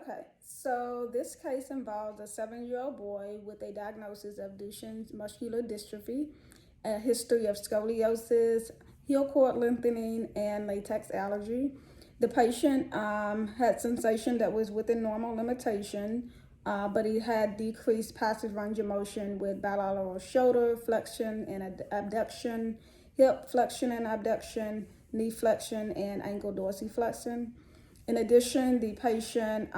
Okay, so this case involves a 7-year-old boy with a diagnosis of Duchenne's muscular dystrophy, a history of scoliosis, heel cord lengthening, and latex allergy. The patient had sensation that was within normal limitation, but he had decreased passive range of motion with bilateral shoulder flexion and abduction, hip flexion and abduction, knee flexion, and ankle dorsiflexion. In addition, the patient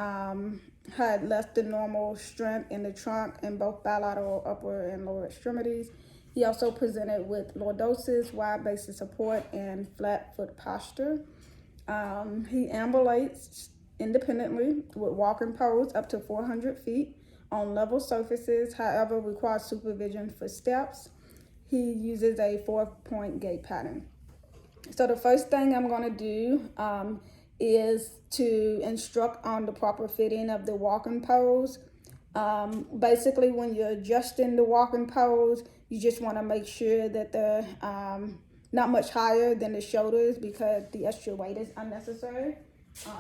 had less than normal strength in the trunk and both bilateral upper and lower extremities. He also presented with lordosis, wide basis support, and flat foot posture. He ambulates independently with walking poles up to 400 feet on level surfaces, however, requires supervision for steps. He uses a 4-point gait pattern. So the first thing I'm going to do is to instruct on the proper fitting of the walking poles. Basically, when you're adjusting the walking poles, you just want to make sure that they're not much higher than the shoulders because the extra weight is unnecessary. So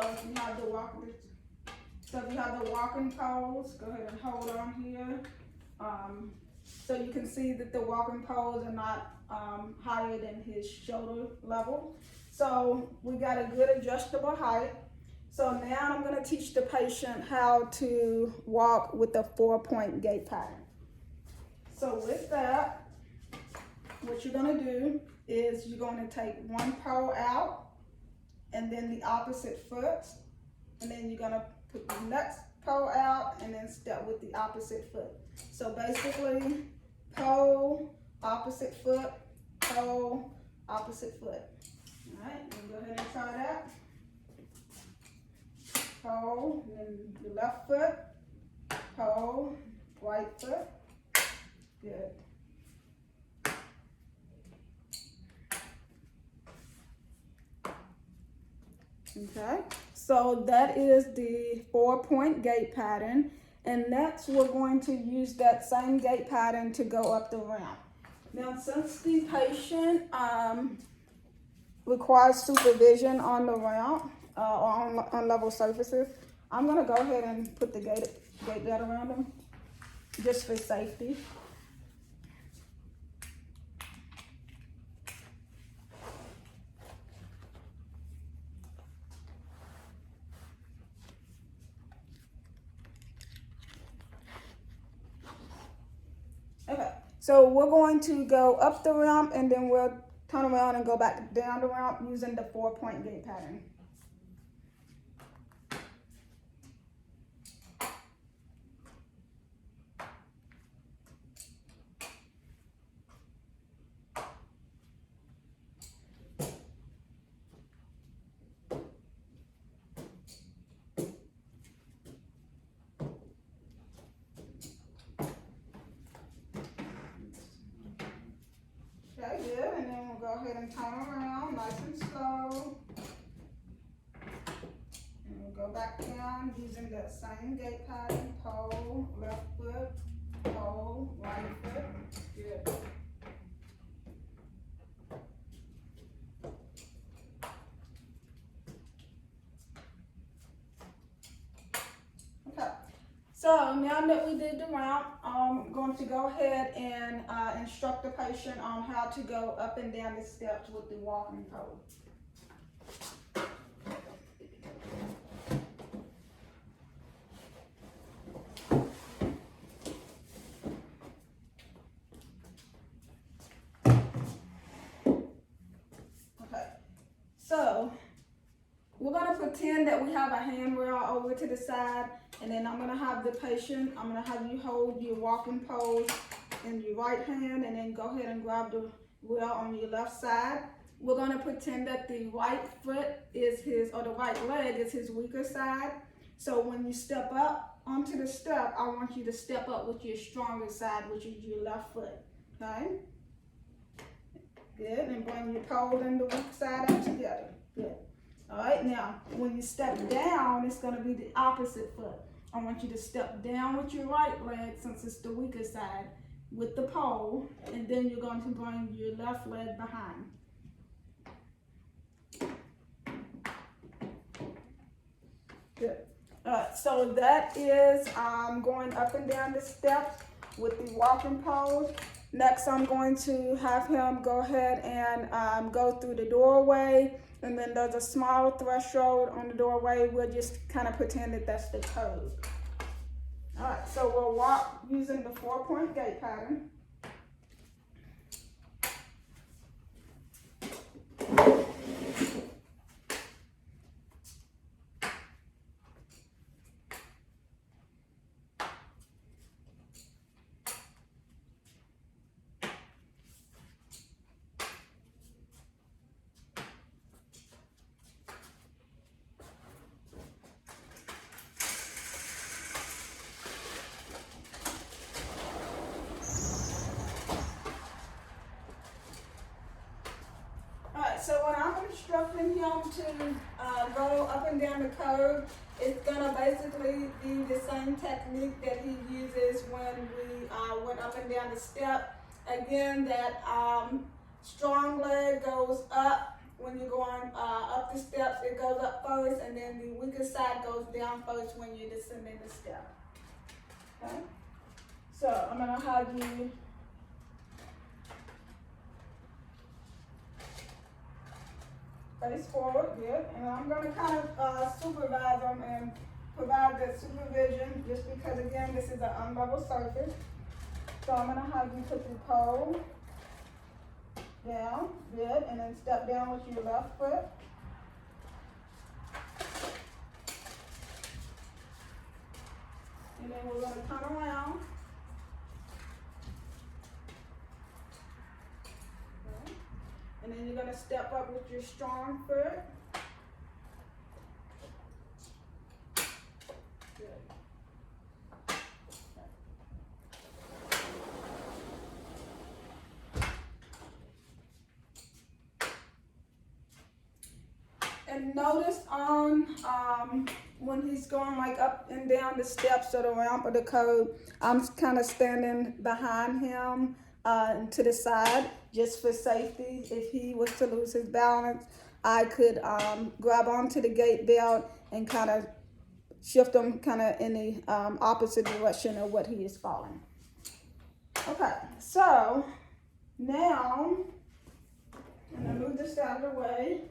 if you have the walking poles, go ahead and hold on here. So you can see that the walking poles are not higher than his shoulder level. So we got a good adjustable height. So now I'm going to teach the patient how to walk with a 4-point gait pattern. So with that, what you're going to do is you're going to take one pole out and then the opposite foot, and then you're going to put the next pole out and then step with the opposite foot. So basically, pole, opposite foot, pole, opposite foot. All right, we'll go ahead and try that. Pole, and then the left foot, pole, right foot. Good. Okay, so that is the 4-point gait pattern. And next, we're going to use that same gait pattern to go up the ramp. Now, since the patient requires supervision on the ramp or on level surfaces, I'm going to go ahead and put the gate belt around them just for safety. Okay, so we're going to go up the ramp and then we'll turn around and go back down the ramp using the 4-point gait pattern. Okay, good, and then we'll go ahead and turn around nice and slow. And we'll go back down using that same gait pattern, pole, left foot, pole, right foot. Good. Okay, so now that we did the ramp, I'm going to go ahead and instruct the patient on how to go up and down the steps with the walking pole. Okay, so we're going to pretend that we have a handrail over to the side, and then I'm going to have the patient, I'm going to have you hold your walking pole in your right hand, and then go ahead and grab the wheel on your left side. We're going to pretend that the right foot is or the right leg is his weaker side. So when you step up onto the step, I want you to step up with your stronger side, which is your left foot, okay? Good, and bring your pole and the weak side up together, good. All right, now, when you step down, it's going to be the opposite foot. I want you to step down with your right leg, since it's the weaker side, with the pole, and then you're going to bring your left leg behind. Good. So that is going up and down the steps with the walking pole. Next, I'm going to have him go ahead and go through the doorway, and then there's a small threshold on the doorway. We'll just kind of pretend that that's the code. All right, so we'll walk using the 4-point gait pattern. So when I'm instructing him to go up and down the curve, it's gonna basically be the same technique that he uses when we went up and down the step. Again, that strong leg goes up when you're going up the steps. It goes up first, and then the weaker side goes down first when you're descending the step. Okay. So I'm gonna have you face forward, good. And I'm going to kind of supervise them and provide the supervision just because, again, this is an unlevel surface. So I'm going to have you put the pole down, good, and then step down with your left foot. And then we're going to turn around. And then you're going to step up with your strong foot. Good. And notice on when he's going like up and down the steps or the ramp or the curb, I'm kind of standing behind him to the side just for safety. If he was to lose his balance, I could grab onto the gate belt and kind of shift him kind of in the opposite direction of what he is falling. Okay, so now I'm gonna move this out of the way.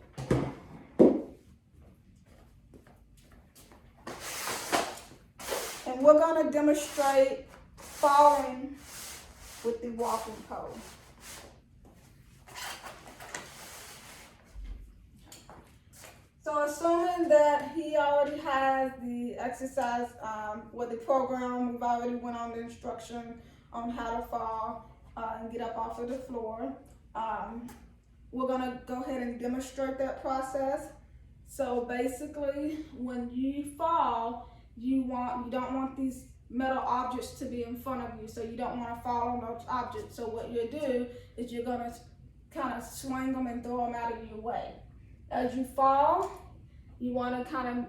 And we're going to demonstrate falling with the walking pole. So assuming that he already has the exercise with the program, we've already went on the instruction on how to fall and get up off of the floor. We're going to go ahead and demonstrate that process. So basically, when you fall, you don't want these metal objects to be in front of you, so you don't want to fall on those objects. So what you'll do is you're going to kind of swing them and throw them out of your way. As you fall, you want to kind of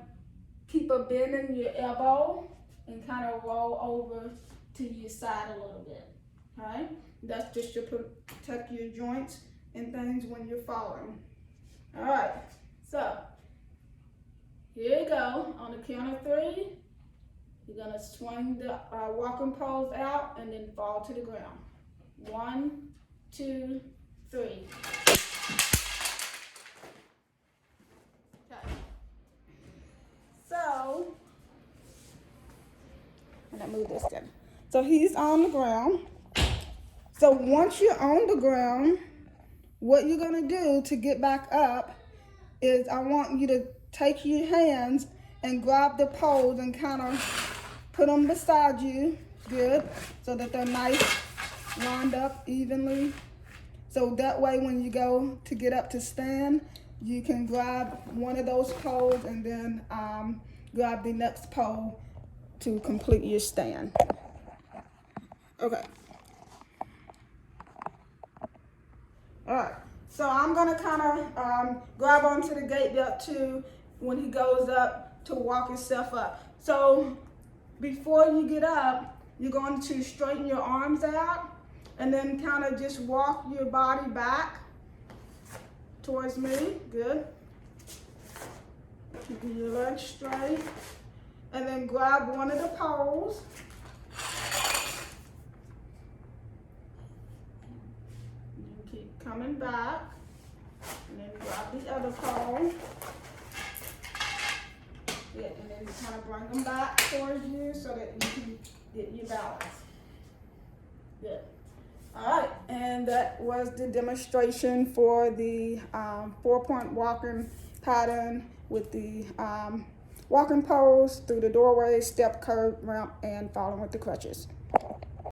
keep a bend in your elbow and kind of roll over to your side a little bit. All right, that's just to protect your joints and things when you're falling. All right, so here you go. On the count of 3, you're gonna swing the walking poles out and then fall to the ground. 1, 2, 3. Okay. So, I'm gonna move this down. So he's on the ground. So once you're on the ground, what you're gonna do to get back up is I want you to take your hands and grab the poles and kind of put them beside you, good, so that they're nice, lined up evenly. So that way when you go to get up to stand, you can grab one of those poles and then grab the next pole to complete your stand. Okay. All right. So I'm gonna kind of grab onto the gate belt too when he goes up to walk himself up. So before you get up, you're going to straighten your arms out and then kind of just walk your body back towards me. Good. Keep your legs straight. And then grab one of the poles. You keep coming back. And then grab the other pole. Yeah, and then kind of bring them back towards you so that you can get your balance. Good. All right, and that was the demonstration for the 4-point walking pattern with the walking poles through the doorway, step, curb, ramp, and following with the crutches.